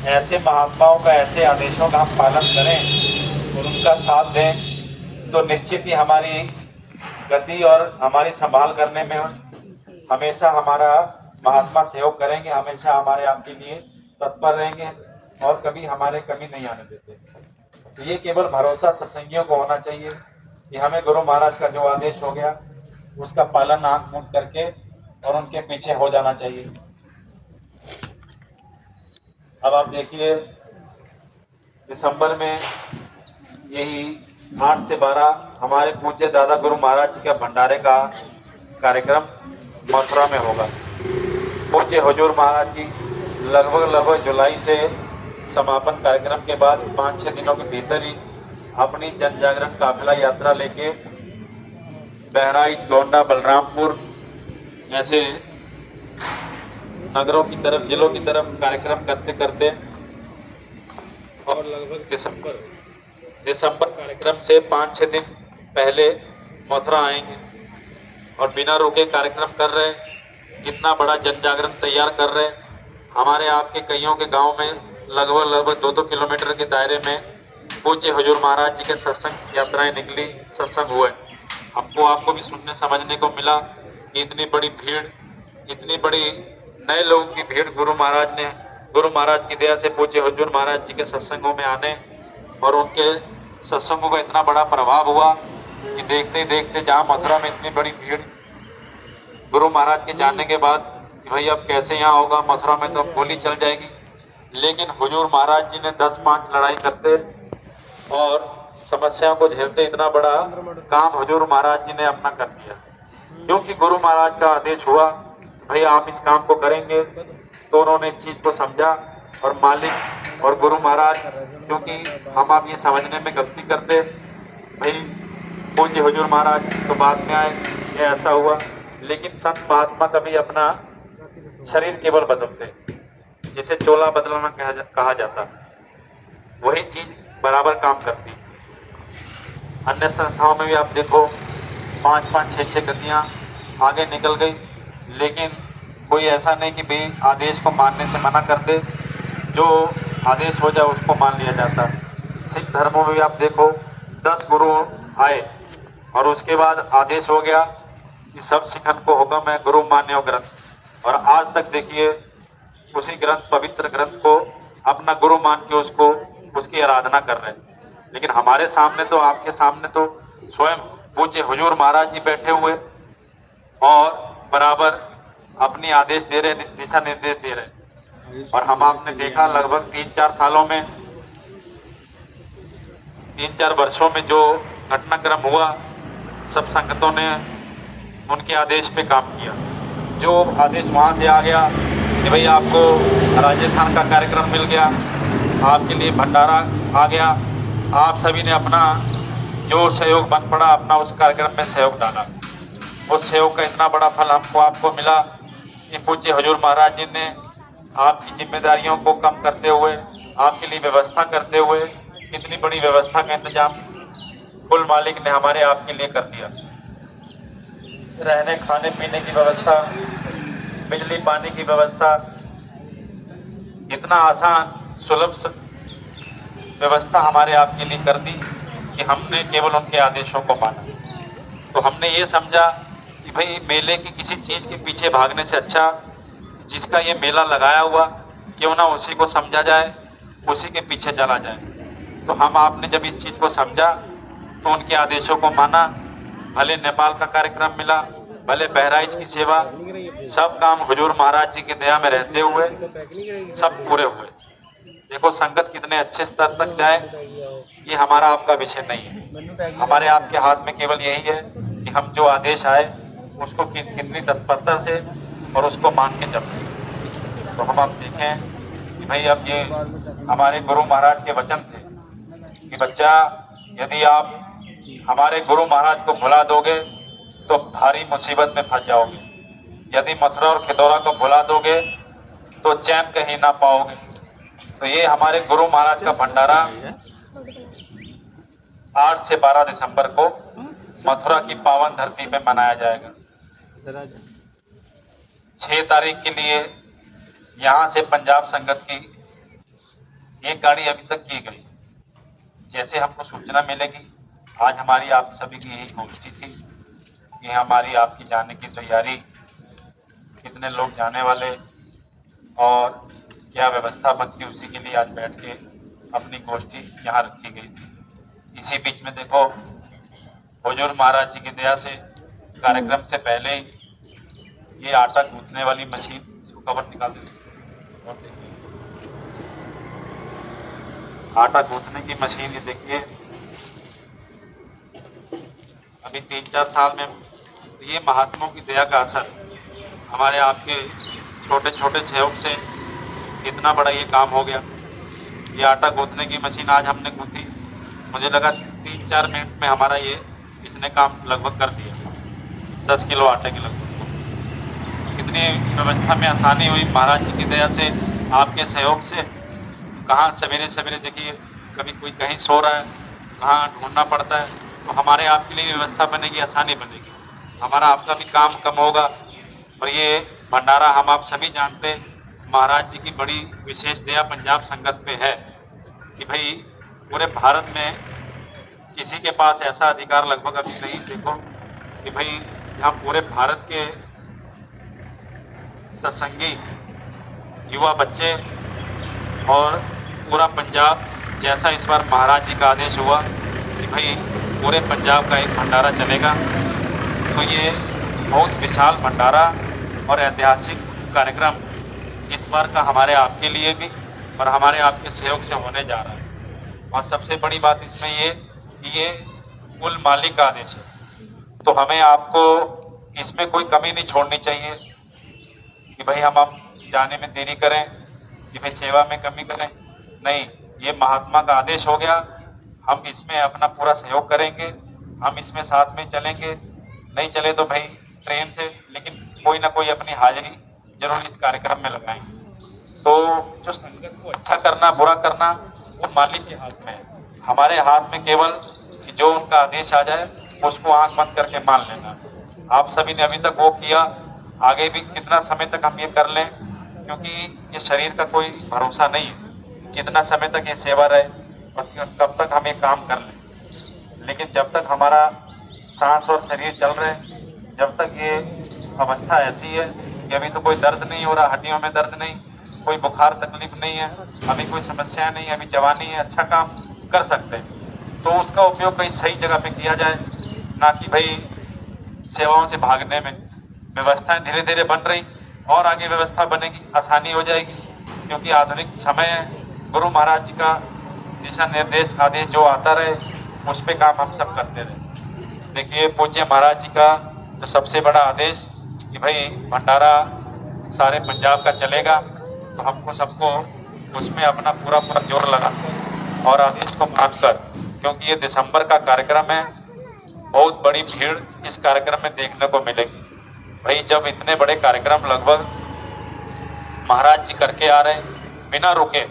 ऐसे महात्माओं का, ऐसे आदेशों का हम पालन करें और उनका साथ दें तो निश्चित ही हमारी गति और हमारी संभाल करने में हमेशा हमारा महात्मा सहयोग करेंगे, हमेशा हमारे आपके लिए तत्पर रहेंगे और कभी हमारे कमी नहीं आने देते। तो ये केवल भरोसा सत्संगियों को होना चाहिए कि हमें गुरु महाराज का जो आदेश हो गया उसका पालन आंख मूंद करके और उनके पीछे हो जाना चाहिए। अब आप देखिए, दिसंबर में यही 8 से 12 हमारे पूज्य दादा गुरु महाराज जी का भंडारे का कार्यक्रम मथुरा में होगा। पूज्य हुजूर महाराज जी लगभग जुलाई से समापन कार्यक्रम के बाद 5-6 दिनों के भीतर ही अपनी जन जागरण काफिला यात्रा लेके बहराइच, गोंडा, बलरामपुर ऐसे नगरों की तरफ, जिलों की तरफ कार्यक्रम करते करते और लगभग दिसंबर कार्यक्रम से 5-6 दिन पहले मथुरा आएंगे और बिना रुके कार्यक्रम कर रहे, इतना बड़ा जन जागरण तैयार कर रहे। हमारे आपके कईयों के गांव में लगभग 2-2 किलोमीटर के दायरे में पूज्य हुजूर महाराज जी के सत्संग यात्राएं निकली, सत्संग हुए। हमको आपको भी सुनने समझने को मिला कि इतनी बड़ी भीड़, इतनी बड़ी नए लोगों की भीड़ गुरु महाराज की दया से पूज्य हुजूर महाराज जी के सत्संगों में आने और उनके सत्संगों का इतना बड़ा प्रभाव हुआ कि देखते देखते जहाँ मथुरा में इतनी बड़ी भीड़ गुरु महाराज के जानने के बाद कि भाई अब कैसे यहाँ होगा, मथुरा में तो गोली चल जाएगी, लेकिन हुजूर महाराज जी ने 10-5 लड़ाई करते और समस्याओं को झेलते इतना बड़ा काम हुजूर महाराज जी ने अपना कर दिया। क्योंकि गुरु महाराज का आदेश हुआ भाई आप इस काम को करेंगे, तो उन्होंने इस चीज को समझा और मालिक और गुरु महाराज, क्योंकि हम आप ये समझने में गलती करते भाई पूज्य हुजूर महाराज तो बाद में आए, ये ऐसा हुआ, लेकिन संत महात्मा कभी अपना शरीर केवल बदलते, जिसे चोला बदलना कहा जाता, वही चीज बराबर काम करती। अन्य संस्थाओं में भी आप देखो 5-5, 6-6 गतियां आगे निकल गई, लेकिन कोई ऐसा नहीं कि भाई आदेश को मानने से मना कर दे, जो आदेश हो जाए उसको मान लिया जाता। सिख धर्मों में भी आप देखो 10 गुरु आए और उसके बाद आदेश हो गया कि सब सिखन को हुक्म है गुरु मान्यो ग्रंथ, और आज तक देखिए उसी ग्रंथ, पवित्र ग्रंथ को अपना गुरु मान के उसको उसकी आराधना कर रहे हैं। लेकिन हमारे सामने तो, आपके सामने तो स्वयं पूज्य हुजूर महाराज जी बैठे हुए और बराबर अपनी आदेश दे रहे, दिशा निर्देश दे रहे। और हम आपने देखा लगभग 3-4 सालों में, 3-4 वर्षों में जो घटनाक्रम हुआ, सब संगतों ने उनके आदेश पे काम किया। जो आदेश वहाँ से आ गया कि भाई आपको राजस्थान का कार्यक्रम मिल गया, आपके लिए भंडारा आ गया, आप सभी ने अपना जो सहयोग बन पड़ा अपना उस कार्यक्रम में सहयोग डाला। उस सहयोग का इतना बड़ा फल हमको आपको मिला कि पूज्य हुजूर महाराज जी ने आपकी जिम्मेदारियों को कम करते हुए, आपके लिए व्यवस्था करते हुए, इतनी बड़ी व्यवस्था का इंतजाम कुल मालिक ने हमारे आपके लिए कर दिया। रहने खाने पीने की व्यवस्था, बिजली पानी की व्यवस्था, इतना आसान सुलभ व्यवस्था हमारे आपके लिए कर दी कि हमने केवल उनके आदेशों को माना। तो हमने ये समझा कि भाई मेले की किसी चीज़ के पीछे भागने से अच्छा जिसका ये मेला लगाया हुआ क्यों ना उसी को समझा जाए, उसी के पीछे चला जाए। तो हम आपने जब इस चीज़ को समझा तो उनके आदेशों को माना। भले नेपाल का कार्यक्रम मिला, भले बहराइच की सेवा, सब काम हुजूर महाराज जी की दया में रहते हुए सब पूरे हुए। देखो संगत कितने अच्छे स्तर तक जाए, ये हमारा आपका विषय नहीं है। हमारे आपके हाथ में केवल यही है कि हम जो आदेश आए उसको कितनी तत्परता से और उसको मान के चलते। तो हम आप देखें कि भाई अब ये हमारे गुरु महाराज के वचन थे कि बच्चा यदि आप हमारे गुरु महाराज को भुला दोगे तो भारी मुसीबत में फंस जाओगे, यदि मथुरा और खिदौरा को भुला दोगे तो चैन कहीं ना पाओगे। तो ये हमारे गुरु महाराज का भंडारा 8 से 12 दिसंबर को मथुरा की पावन धरती पे मनाया जाएगा। 6 तारीख के लिए यहाँ से पंजाब संगत की एक गाड़ी अभी तक की गई। जैसे हमको सूचना मिलेगी, आज हमारी आप सभी की यही गोष्ठी थी कि हमारी आपकी जाने की तैयारी, कितने लोग जाने वाले और क्या व्यवस्था बनती, उसी के लिए आज बैठ के अपनी गोष्ठी यहाँ रखी गई थी। इसी बीच में देखो, हुजूर महाराज जी की दया से कार्यक्रम से पहले ही ये आटा गूंथने वाली मशीन, इसको कवर निकाल देते और देखिए आटा गूंथने की मशीन, ये देखिए अभी 3-4 साल में ये महात्माओं की दया का असर, हमारे आपके छोटे छोटे सहयोग से इतना बड़ा ये काम हो गया। ये आटा गूंथने की मशीन आज हमने गूंथी, मुझे लगा 3-4 मिनट में हमारा ये इसने काम लगभग कर दिया, 10 किलो आटे के लगभग। कितनी व्यवस्था में आसानी हुई महाराज जी की दया से, आपके सहयोग से। कहाँ सवेरे सवेरे देखिए, कभी कोई कहीं सो रहा है, कहाँ ढूंढना पड़ता है, तो हमारे आपके लिए व्यवस्था बनेगी, आसानी बनेगी, हमारा आपका भी काम कम होगा। और ये भंडारा हम आप सभी जानते, महाराज जी की बड़ी विशेष दया पंजाब संगत पे है कि भाई पूरे भारत में किसी के पास ऐसा अधिकार लगभग अभी नहीं, देखो कि भाई जहाँ पूरे भारत के सत्संगी युवा बच्चे और पूरा पंजाब, जैसा इस बार महाराज जी का आदेश हुआ कि भाई पूरे पंजाब का एक भंडारा चलेगा, तो ये बहुत विशाल भंडारा और ऐतिहासिक कार्यक्रम इस बार का हमारे आपके लिए भी और हमारे आपके सहयोग से होने जा रहा है। और सबसे बड़ी बात इसमें ये कि ये कुल मालिक का आदेश है, तो हमें आपको इसमें कोई कमी नहीं छोड़नी चाहिए कि भाई हम अब जाने में देरी करें, कि भाई सेवा में कमी करें। नहीं, ये महात्मा का आदेश हो गया, हम इसमें अपना पूरा सहयोग करेंगे, हम इसमें साथ में चलेंगे। नहीं चले तो भाई ट्रेन से, लेकिन कोई ना कोई अपनी हाजिरी जरूर इस कार्यक्रम में लगाएंगे। तो जो संगत को अच्छा करना बुरा करना वो मालिक के हाथ में है, हमारे हाथ में केवल कि जो उनका आदेश आ जाए उसको आंख बंद करके मान लेना। आप सभी ने अभी तक वो किया, आगे भी कितना समय तक हम ये कर लें, क्योंकि ये शरीर का कोई भरोसा नहीं है कितना समय तक ये सेवा रहे और कब तक हम ये काम कर लें। लेकिन जब तक हमारा सांस और शरीर चल रहे, जब तक ये अवस्था ऐसी है कि अभी तो कोई दर्द नहीं हो रहा, हड्डियों में दर्द नहीं, कोई बुखार तकलीफ नहीं है, अभी कोई समस्या नहीं है, अभी जवानी है, अच्छा काम कर सकते हैं, तो उसका उपयोग कहीं सही जगह पे किया जाए, ना कि भाई सेवाओं से भागने में। व्यवस्थाएं धीरे धीरे बन रही और आगे व्यवस्था बनेगी, आसानी हो जाएगी, क्योंकि आधुनिक समय है। गुरु महाराज जी का दिशा निर्देश आदेश जो आता रहे उस पर काम हम सब करते रहे। देखिए पूज्य महाराज जी का जो सबसे बड़ा आदेश कि भाई भंडारा सारे पंजाब का चलेगा, तो हमको सबको उसमें अपना पूरा पूरा जोर लगाना और आदेश को मानकर, क्योंकि ये दिसंबर का कार्यक्रम है, बहुत बड़ी भीड़ इस कार्यक्रम में देखने को मिलेगी। भाई जब इतने बड़े कार्यक्रम लगभग महाराज जी करके आ रहे हैं बिना रुके,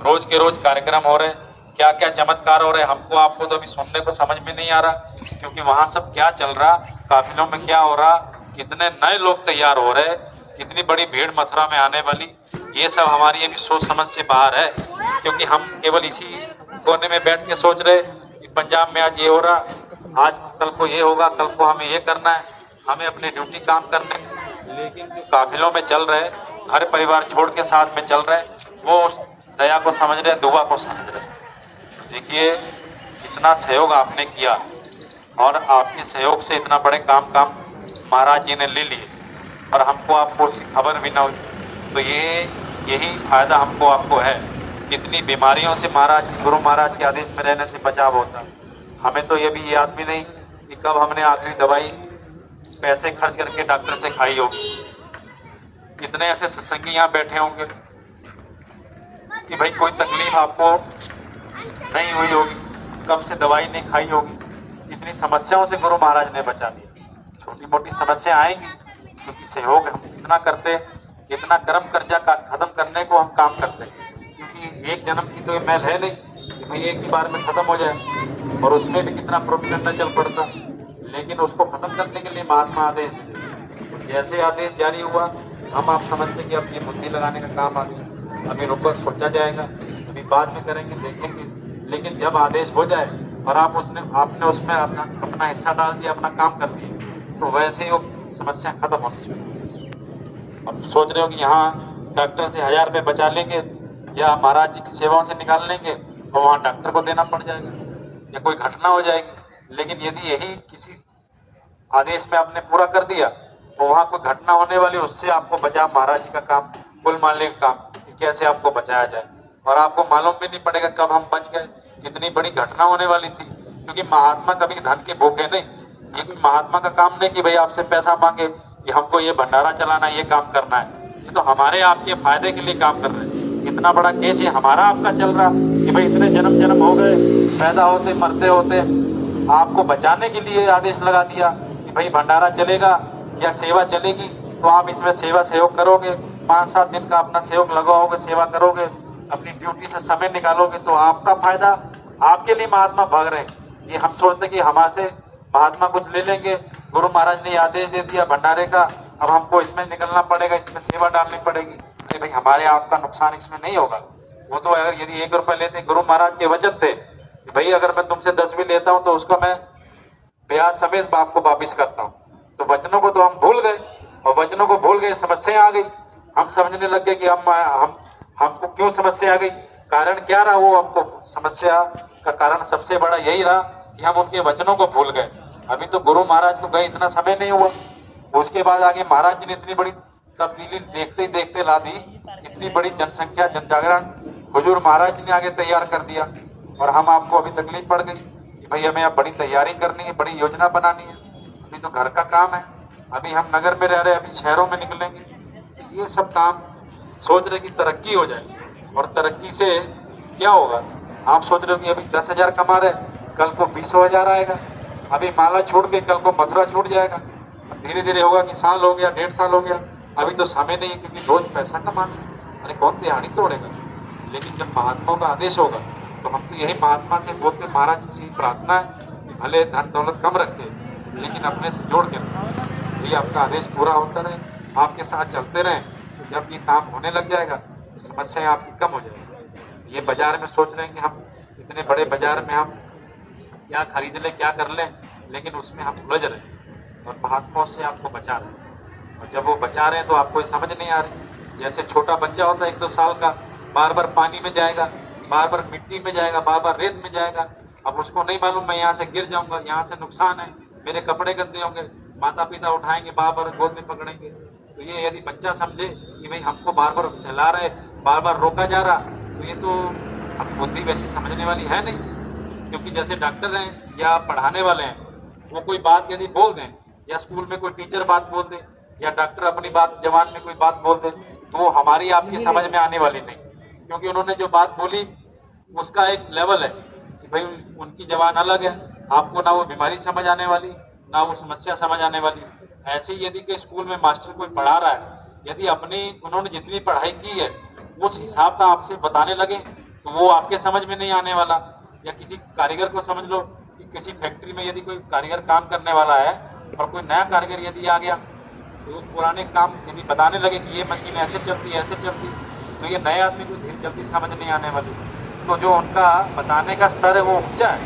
रोज के रोज कार्यक्रम हो रहे हैं, क्या क्या चमत्कार हो रहे हैं, हमको आपको तो अभी सुनने को समझ में नहीं आ रहा, क्योंकि वहां सब क्या चल रहा, काफिलों में क्या हो रहा, कितने नए लोग तैयार हो रहे, कितनी बड़ी भीड़ मथुरा में आने वाली, ये सब हमारी अभी सोच समझ से बाहर है। क्योंकि हम केवल इसी कोने में बैठ के सोच रहे कि पंजाब में आज ये हो रहा, आज कल को ये होगा, कल को हमें ये करना है, हमें अपनी ड्यूटी काम करने। लेकिन जो काफिलों में चल रहे, घर परिवार छोड़ के साथ में चल रहे, वो उस दया को समझ रहे, दुआ को समझ रहे। देखिए इतना सहयोग आपने किया और आपके सहयोग से इतना बड़े काम महाराज जी ने ले लिए और हमको आपको उसकी खबर भी ना हुई, तो यही फायदा हमको आपको है। कितनी बीमारियों से महाराज गुरु महाराज के आदेश में रहने से बचाव होता। हमें तो ये भी याद भी नहीं कि कब हमने आखिरी दवाई पैसे खर्च करके डॉक्टर से खाई होगी। कितने ऐसे सत्संगी यहाँ बैठे होंगे कि भाई कोई तकलीफ आपको नहीं हुई होगी, कब से दवाई नहीं खाई होगी, कितनी समस्याओं से गुरु महाराज ने बचा दिया। छोटी मोटी समस्या आएंगी, क्योंकि सहयोग हम कितना करते, कितना कर्म कर्जा का खत्म करने को हम काम करते हैं, क्योंकि एक जन्म की तो ये मैल है नहीं कि भाई एक ही बार में खत्म हो जाए, और उसमें भी कितना प्रोपगेंडा चल पड़ता, लेकिन उसको खत्म करने के लिए महात्मा आदेश, जैसे आदेश जारी हुआ हम आप समझते कि अब ये बुद्धि लगाने का काम आ गया, अभी रुको सोचा जाएगा, अभी बाद में करेंगे, देखेंगे। लेकिन जब आदेश हो जाए और आपने उसमें अपना हिस्सा डाल दिया, अपना काम कर दिया, तो वैसे ही वो समस्या खत्म होनी चाहिए। अब सोच रहे हो कि यहाँ डॉक्टर से 1000 रुपये बचा लेंगे या महाराज जी की सेवाओं से निकाल लेंगे और वहाँ डॉक्टर को देना पड़ जाएगा या कोई घटना हो जाएगी। लेकिन यदि यही किसी आदेश में आपने पूरा कर दिया तो वहाँ कोई घटना होने वाली, उससे आपको बचा महाराज जी का काम, कुल मालिक का काम कि कैसे आपको बचाया जाए। और आपको मालूम भी नहीं पड़ेगा कब हम बच गए, कितनी बड़ी घटना होने वाली थी। क्योंकि महात्मा कभी धन के भूखे नहीं। ये कोई महात्मा का काम नहीं कि भाई आपसे पैसा मांगे कि हमको ये भंडारा चलाना है, ये काम करना है। ये तो हमारे आपके फायदे के लिए काम कर रहे हैं। इतना बड़ा केस ये हमारा आपका चल रहा कि भाई इतने जन्म हो गए, पैदा होते मरते होते, आपको बचाने के लिए आदेश लगा दिया कि भाई भंडारा चलेगा या सेवा चलेगी, तो आप इसमें सेवा सहयोग करोगे, 5-7 दिन का अपना सहयोग लगाओगे, सेवा करोगे, अपनी ड्यूटी से समय निकालोगे, तो आपका फायदा, आपके लिए महात्मा भाग रहे हैं। ये हम सोचते कि हमारे से महात्मा कुछ ले लेंगे, गुरु महाराज ने आदेश दे दिया भंडारे का, अब हमको इसमें निकलना पड़ेगा, इसमें सेवा डालनी पड़ेगी। अरे भाई हमारे आपका नुकसान इसमें नहीं होगा। वो तो अगर यदि 1 रुपये लेते, गुरु महाराज के वचन थे कि भाई अगर मैं तुमसे 10 भी लेता हूँ तो उसको मैं ब्याज समेत आपको वापिस करता हूँ। तो वचनों को तो हम भूल गए, और वचनों को भूल गए, समस्या आ गई। हम समझने लग गए कि हमको क्यों समस्या आ गई, कारण क्या रहा। वो हमको समस्या का कारण सबसे बड़ा यही रहा कि हम उनके वचनों को भूल गए। अभी तो गुरु महाराज को गए इतना समय नहीं हुआ, उसके बाद आगे महाराज जी ने इतनी बड़ी तब्दीली देखते ही देखते ला दी, इतनी बड़ी जनसंख्या, जन जागरण हुजूर महाराज जी ने आगे तैयार कर दिया। और हम आपको अभी तकलीफ पड़ गई कि भाई हमें अब बड़ी तैयारी करनी है, बड़ी योजना बनानी है। अभी तो घर का काम है, अभी हम नगर में रह रहे, अभी शहरों में निकलेंगे। ये सब काम सोच रहे कि तरक्की हो जाए, और तरक्की से क्या होगा। आप सोच रहे हो कि अभी 10,000 कमा रहे, कल को 20,000 आएगा। अभी माला छूट गई, कल को मथुरा छूट जाएगा। धीरे धीरे होगा कि साल हो गया, 1.5 साल हो गया। अभी तो समय नहीं है क्योंकि रोज पैसा कमाना है। अरे कौन दिहाड़ी तोड़ेगा। लेकिन जब महात्माओं का आदेश होगा तो हम तो यही महात्मा से बोलते, महाराज जी से प्रार्थना है कि भले धन दौलत कम रखे लेकिन अपने से जोड़ के ये आपका आदेश पूरा होता रहे, आपके साथ चलते रहें। तो जब ये काम होने लग जाएगा तो समस्याएं आपकी कम हो जाएगी। ये बाजार में सोच रहे हैं कि हम इतने बड़े बाजार में हम क्या खरीद लें, क्या कर लें, लेकिन उसमें हम उलझ रहे हैं और महात्माओं से आपको बचा रहे हैं। और जब वो बचा रहे हैं तो आपको ये समझ नहीं आ रही। जैसे छोटा बच्चा होता है 1-2 साल का, बार बार पानी में जाएगा, बार बार मिट्टी में जाएगा, बार बार रेत में जाएगा। अब उसको नहीं मालूम मैं यहाँ से गिर जाऊंगा, यहाँ से नुकसान है, मेरे कपड़े गंदे होंगे, माता पिता उठाएंगे, बार बार गोद में पकड़ेंगे। तो ये यदि बच्चा समझे कि भाई हमको बार बार सहला रहे, बार बार रोका जा रहा, तो ये तो अब बुद्धि वैसी समझने वाली है नहीं। क्योंकि जैसे डॉक्टर हैं या पढ़ाने वाले हैं, वो कोई बात यदि बोल दें, या स्कूल में कोई टीचर बात बोल दे, या डॉक्टर अपनी बात जवान में कोई बात बोल दे, तो वो हमारी आपकी समझ में आने वाली नहीं। क्योंकि उन्होंने जो बात बोली उसका एक लेवल है कि भाई उनकी जवान अलग है, आपको ना वो बीमारी समझ आने वाली, ना वो समस्या समझ आने वाली। ऐसे ही यदि के स्कूल में मास्टर कोई पढ़ा रहा है, यदि अपनी उन्होंने जितनी पढ़ाई की है उस हिसाब का आपसे बताने लगे तो वो आपके समझ में नहीं आने वाला। या किसी कारीगर को समझ लो कि किसी फैक्ट्री में यदि कोई कारीगर काम करने वाला है और कोई नया कारीगर यदि आ गया तो पुराने काम यदि बताने लगे कि ये मशीन ऐसे चलती है, ऐसे चलती, तो ये नए आदमी को जल्दी समझ नहीं आने वाली। तो जो उनका बताने का स्तर है वो ऊंचा है,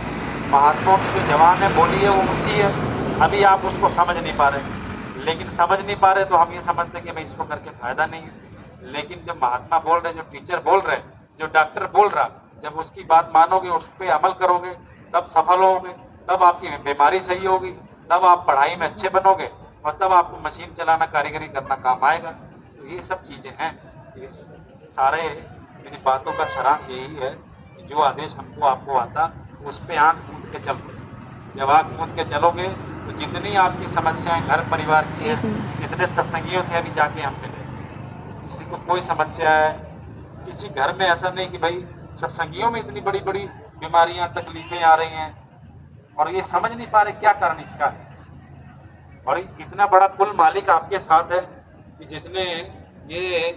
महात्माओं की जो जवान है बोली है वो ऊंची है। अभी आप उसको समझ नहीं पा रहे, लेकिन समझ नहीं पा रहे तो हम ये समझते कि भाई इसको करके फायदा नहीं है। लेकिन जो महात्मा बोल रहे, जो टीचर बोल रहे, जो डॉक्टर बोल रहा, जब उसकी बात मानोगे, उस पर अमल करोगे, तब सफल होगे, तब आपकी बीमारी सही होगी, तब आप पढ़ाई में अच्छे बनोगे, और तब आपको मशीन चलाना, कारीगरी करना काम आएगा। तो ये सब चीज़ें हैं। इस सारे मेरी बातों का सारांश यही है कि जो आदेश हमको आपको आता उस पर आँख मूंद के चलो। जब आँख मूंद के चलोगे तो जितनी आपकी समस्याएं घर परिवार की है, जितने सत्संगियों से अभी जाके हम मिले, किसी को कोई समस्या है, किसी घर में ऐसा नहीं कि भाई सत्संगियों में इतनी बड़ी बड़ी बीमारियां, तकलीफें आ रही हैं और ये समझ नहीं पा रहे क्या कारण इसका है। और इतना बड़ा कुल मालिक आपके साथ है कि जिसने ये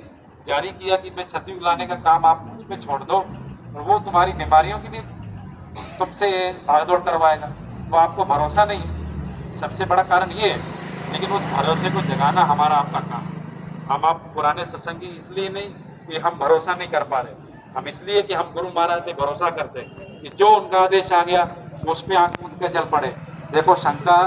जारी किया कि मैं सतयुग लाने का काम आप मुझ पे छोड़ दो, और वो तुम्हारी बीमारियों की भी तुमसे भागदौड़ करवाएगा। तो आपको भरोसा नहीं है, सबसे बड़ा कारण ये है। लेकिन उस भरोसे को जगाना हमारा आपका काम है। हम आप पुराने सत्संगी इसलिए नहीं कि हम भरोसा नहीं कर पा रहे, हम इसलिए कि हम गुरु महाराज पे भरोसा करते कि जो उनका आदेश आ गया उस पे आंख मूंद के चल पड़े। देखो शंका